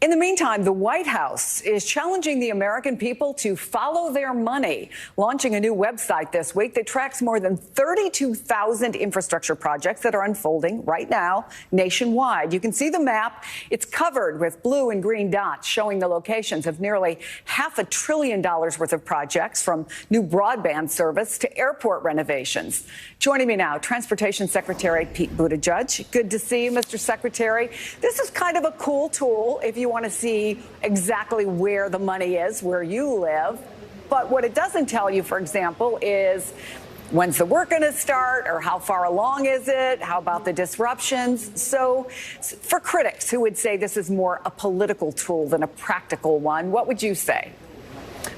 In the meantime, the White House is challenging the American people to follow their money, launching a new website this week that tracks more than 32,000 infrastructure projects that are unfolding right now nationwide. You can see the map. It's covered with blue and green dots showing the locations of nearly $500 billion worth of projects, from new broadband service to airport renovations. Joining me now, Transportation Secretary Pete Buttigieg. Good to see you, Mr. Secretary. This is kind of a cool tool if you want to see exactly where the money is, where you live. But what it doesn't tell you, for example, is when's the work going to start, or how far along is it? How about the disruptions? So for critics who would say this is more a political tool than a practical one, what would you say?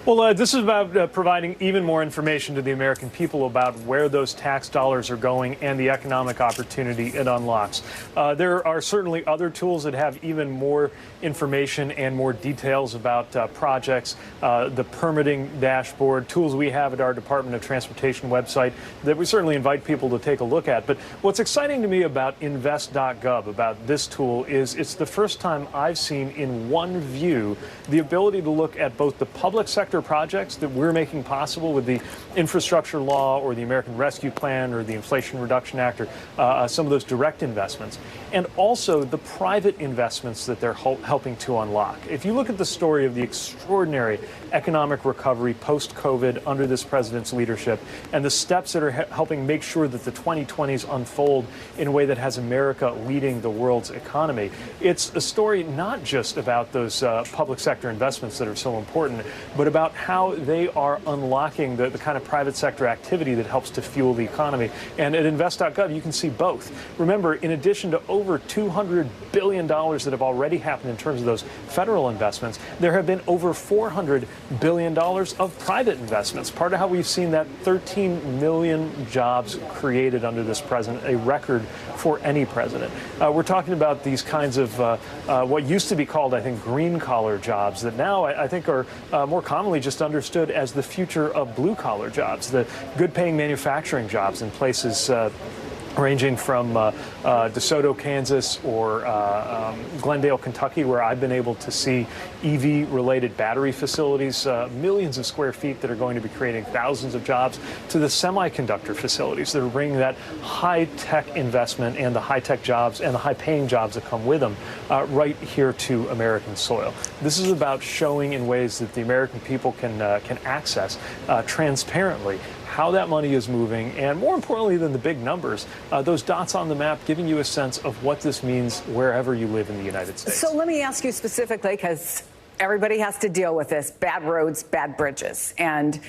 Well, this is about providing even more information to the American people about where those tax dollars are going and the economic opportunity it unlocks. There are certainly other tools that have even more information and more details about projects, the permitting dashboard, tools we have at our Department of Transportation website that we certainly invite people to take a look at. But what's exciting to me about invest.gov, about this tool, is it's the first time I've seen in one view the ability to look at both the public sector projects that we're making possible with the infrastructure law or the American Rescue Plan or the Inflation Reduction Act, or some of those direct investments, and also the private investments that they're helping to unlock. If you look at the story of the extraordinary economic recovery post-COVID under this president's leadership and the steps that are helping make sure that the 2020s unfold in a way that has America leading the world's economy, it's a story not just about those public sector investments that are so important, but about how they are unlocking the kind of private sector activity that helps to fuel the economy. And at invest.gov, you can see both. Remember, in addition to over $200 billion that have already happened in terms of those federal investments, there have been over $400 billion of private investments. Part of how we've seen that 13 million jobs created under this president, a record for any president. We're talking about these kinds of what used to be called, I think, green-collar jobs that now I think are more commonly just understood as the future of blue-collar jobs, the good-paying manufacturing jobs in places ranging from DeSoto, Kansas, or Glendale, Kentucky, where I've been able to see EV-related battery facilities, millions of square feet that are going to be creating thousands of jobs, to the semiconductor facilities that are bringing that high-tech investment and the high-tech jobs and the high-paying jobs that come with them right here to American soil. This is about showing in ways that the American people can access transparently how that money is moving, and more importantly than the big numbers, those dots on the map giving you a sense of what this means wherever you live in the United States. So let me ask you specifically, because everybody has to deal with this: bad roads, bad bridges. And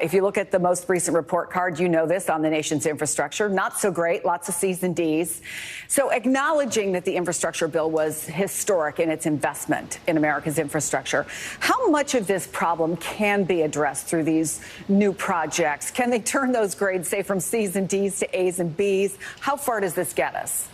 if you look at the most recent report card, you know this on the nation's infrastructure. Not so great, lots of C's and D's. So acknowledging that the infrastructure bill was historic in its investment in America's infrastructure, how much of this problem can be addressed through these new projects? Can they turn those grades, say, from C's and D's to A's and B's? How far does this get us?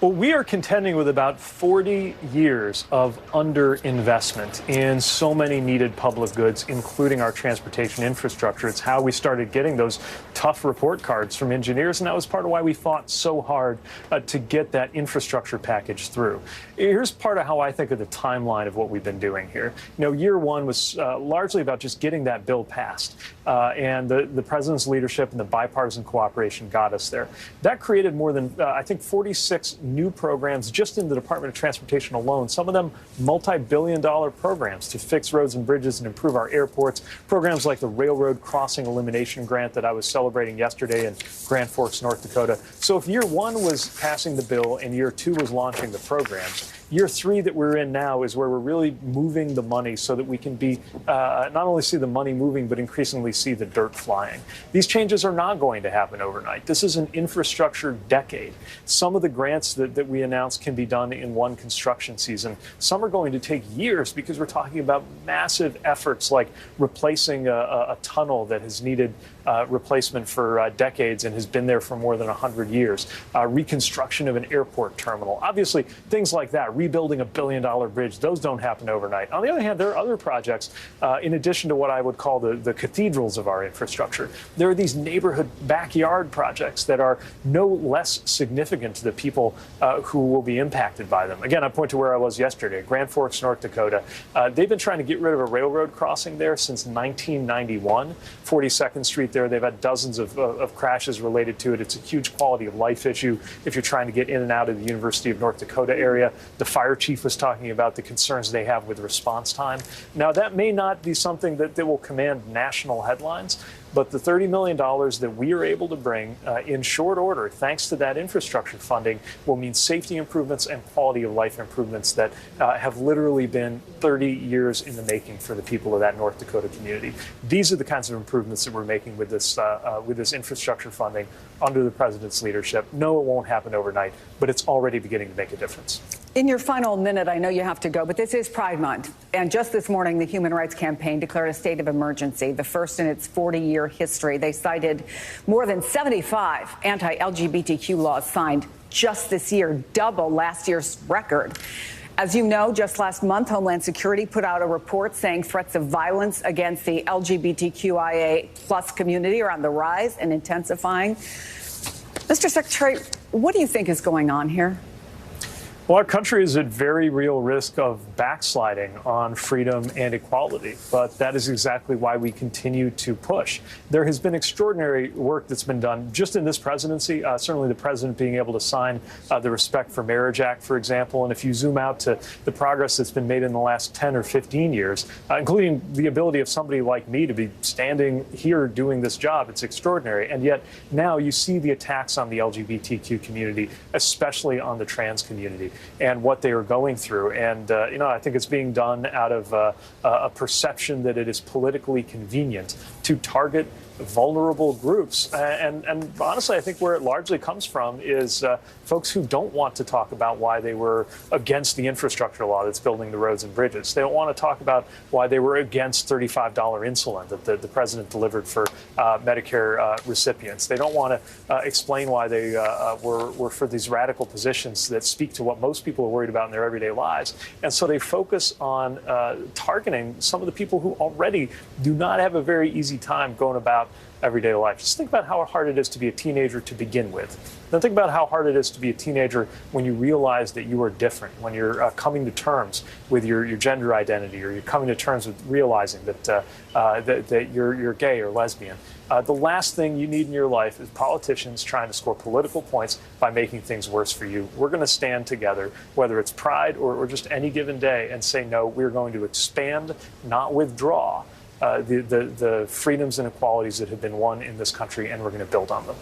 Well, we are contending with about 40 years of underinvestment in so many needed public goods, including our transportation infrastructure. It's how we started getting those tough report cards from engineers, and that was part of why we fought so hard to get that infrastructure package through. Here's part of how I think of the timeline of what we've been doing here. You know, year one was largely about just getting that bill passed, and the president's leadership and the bipartisan cooperation got us there. That created more than, I think, 46 new programs just in the Department of Transportation alone, some of them multi-billion-dollar programs to fix roads and bridges and improve our airports, programs like the Railroad Crossing Elimination Grant that I was celebrating yesterday in Grand Forks, North Dakota. So if year one was passing the bill and year two was launching the programs, year three that we're in now is where we're really moving the money so that we can be not only see the money moving, but increasingly see the dirt flying. These changes are not going to happen overnight. This is an infrastructure decade. Some of the grants that we announced can be done in one construction season. Some are going to take years because we're talking about massive efforts like replacing a tunnel that has needed replacement for decades and has been there for more than 100 years, reconstruction of an airport terminal. Obviously, things like that, rebuilding $1 billion bridge. Those don't happen overnight. On the other hand, there are other projects, in addition to what I would call the cathedrals of our infrastructure. There are these neighborhood backyard projects that are no less significant to the people who will be impacted by them. Again, I point to where I was yesterday, Grand Forks, North Dakota. They've been trying to get rid of a railroad crossing there since 1991. 42nd Street there, they've had dozens of crashes related to it. It's a huge quality of life issue if you're trying to get in and out of the University of North Dakota area. The fire chief was talking about the concerns they have with response time. Now, that may not be something that will command national headlines, but the $30 million that we are able to bring in short order, thanks to that infrastructure funding, will mean safety improvements and quality of life improvements that have literally been 30 years in the making for the people of that North Dakota community. These are the kinds of improvements that we're making with this infrastructure funding under the president's leadership. No, it won't happen overnight, but it's already beginning to make a difference. In your final minute, I know you have to go, but this is Pride Month. And just this morning, the Human Rights Campaign declared a state of emergency, the first in its 40-year history. They cited more than 75 anti-LGBTQ laws signed just this year, double last year's record. As you know, just last month, Homeland Security put out a report saying threats of violence against the LGBTQIA plus community are on the rise and intensifying. Mr. Secretary, what do you think is going on here? Well, our country is at very real risk of backsliding on freedom and equality, but that is exactly why we continue to push. There has been extraordinary work that's been done just in this presidency, certainly the president being able to sign the Respect for Marriage Act, for example. And if you zoom out to the progress that's been made in the last 10 or 15 years, including the ability of somebody like me to be standing here doing this job, it's extraordinary. And yet now you see the attacks on the LGBTQ community, especially on the trans community, and what they are going through. And, I think it's being done out of a perception that it is politically convenient to target vulnerable groups. And honestly, I think where it largely comes from is folks who don't want to talk about why they were against the infrastructure law that's building the roads and bridges. They don't want to talk about why they were against $35 insulin that the president delivered for Medicare recipients. They don't want to explain why they were for these radical positions that speak to what most people are worried about in their everyday lives. And so they focus on targeting some of the people who already do not have a very easy time going about everyday life. Just think about how hard it is to be a teenager to begin with. Then think about how hard it is to be a teenager when you realize that you are different, when you're coming to terms with your gender identity, or you're coming to terms with realizing that you're gay or lesbian. The last thing you need in your life is politicians trying to score political points by making things worse for you. We're going to stand together, whether it's Pride or just any given day, and say, no, we're going to expand, not withdraw, the freedoms and equalities that have been won in this country, and we're going to build on them.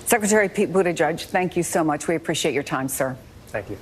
Secretary Pete Buttigieg, thank you so much. We appreciate your time, sir. Thank you.